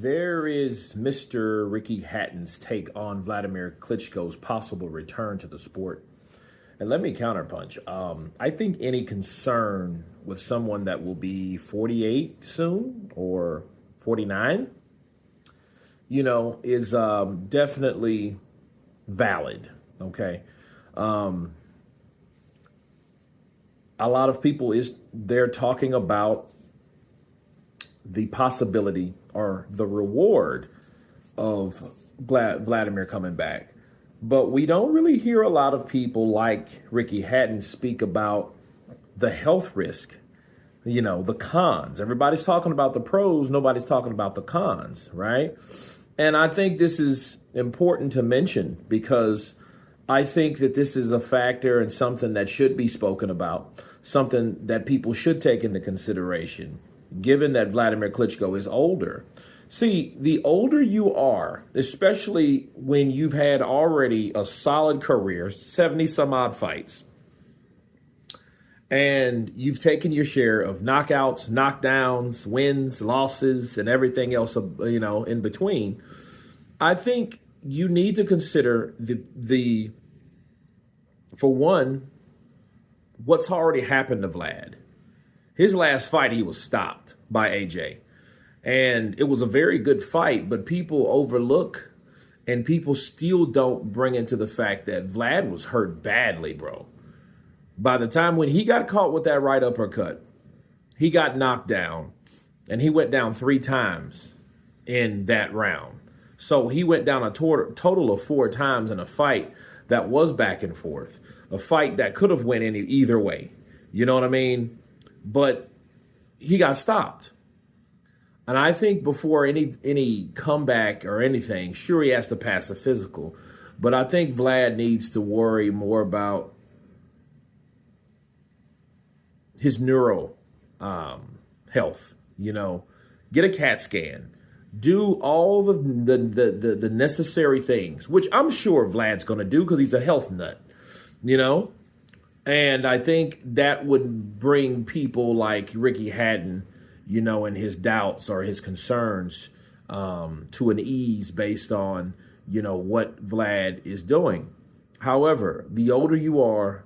there is Mr. Ricky Hatton's take on Vladimir Klitschko's possible return to the sport. And let me counterpunch. I think any concern with someone that will be 48 soon or 49, is definitely valid. Okay. A lot of people they're talking about the possibility or the reward of Wladimir coming back. But we don't really hear a lot of people like Ricky Hatton speak about the health risk, the cons. Everybody's talking about the pros. Nobody's talking about the cons, right? And I think this is important to mention because I think that this is a factor and something that should be spoken about, something that people should take into consideration, given that Wladimir Klitschko is older. See, the older you are, especially when you've had already a solid career, 70 some odd fights, and you've taken your share of knockouts, knockdowns, wins, losses, and everything else, in between, I think you need to consider for one, what's already happened to Vlad. His last fight, he was stopped by AJ. And it was a very good fight, but people overlook and people still don't bring into the fact that Vlad was hurt badly, bro. By the time when he got caught with that right uppercut, he got knocked down and he went down 3 times in that round. So he went down a total of 4 times in a fight that was back and forth, a fight that could have went either way. You know what I mean? But he got stopped. And I think before any comeback or anything, sure, he has to pass a physical. But I think Vlad needs to worry more about his neural health. Get a CAT scan. Do all the necessary things, which I'm sure Vlad's going to do because he's a health nut, And I think that would bring people like Ricky Hatton, and his doubts or his concerns to an ease based on, what Vlad is doing. However, the older you are,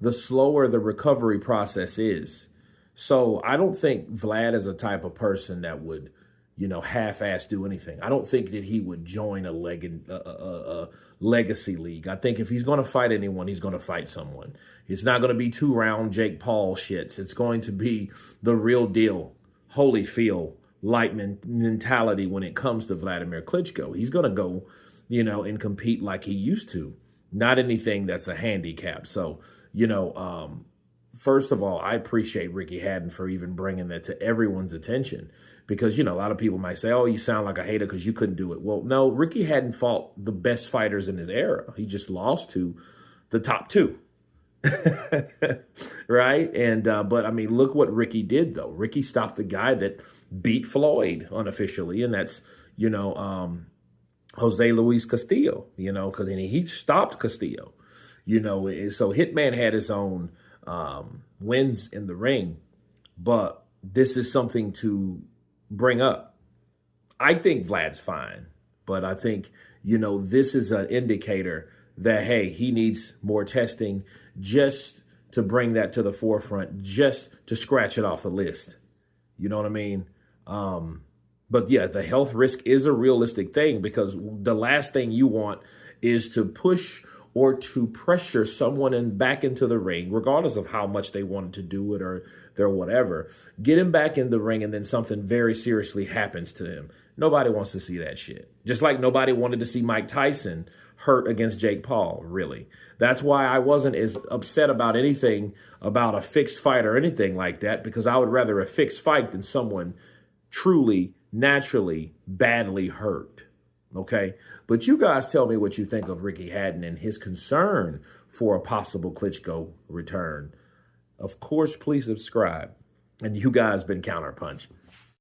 the slower the recovery process is. So I don't think Vlad is a type of person that would, half-ass do anything. I don't think that he would join a legacy league. I think if he's going to fight anyone, he's going to fight someone. It's not going to be 2-round Jake Paul shits. It's going to be the real deal. Holyfield light mentality when it comes to Vladimir Klitschko. He's going to go, and compete like he used to, not anything that's a handicap. So, first of all, I appreciate Ricky Hatton for even bringing that to everyone's attention because, a lot of people might say, oh, you sound like a hater because you couldn't do it. Well, no, Ricky Hatton fought the best fighters in his era. He just lost to the top 2. Right. And but I mean, look what Ricky did, though. Ricky stopped the guy that beat Floyd unofficially. And that's, Jose Luis Castillo, because he stopped Castillo, so Hitman had his own wins in the ring. But this is something to bring up. I think Vlad's fine, but I think, this is an indicator that, hey, he needs more testing just to bring that to the forefront, just to scratch it off the list. You know what I mean? But yeah, the health risk is a realistic thing because the last thing you want is to push or to pressure someone back into the ring, regardless of how much they wanted to do it or their whatever. Get him back in the ring and then something very seriously happens to him. Nobody wants to see that shit. Just like nobody wanted to see Mike Tyson hurt against Jake Paul, really. That's why I wasn't as upset about anything about a fixed fight or anything like that, because I would rather a fixed fight than someone truly, naturally, badly hurt. Okay? But you guys tell me what you think of Ricky Hatton and his concern for a possible Klitschko return. Of course, please subscribe. And you guys been Counterpunch.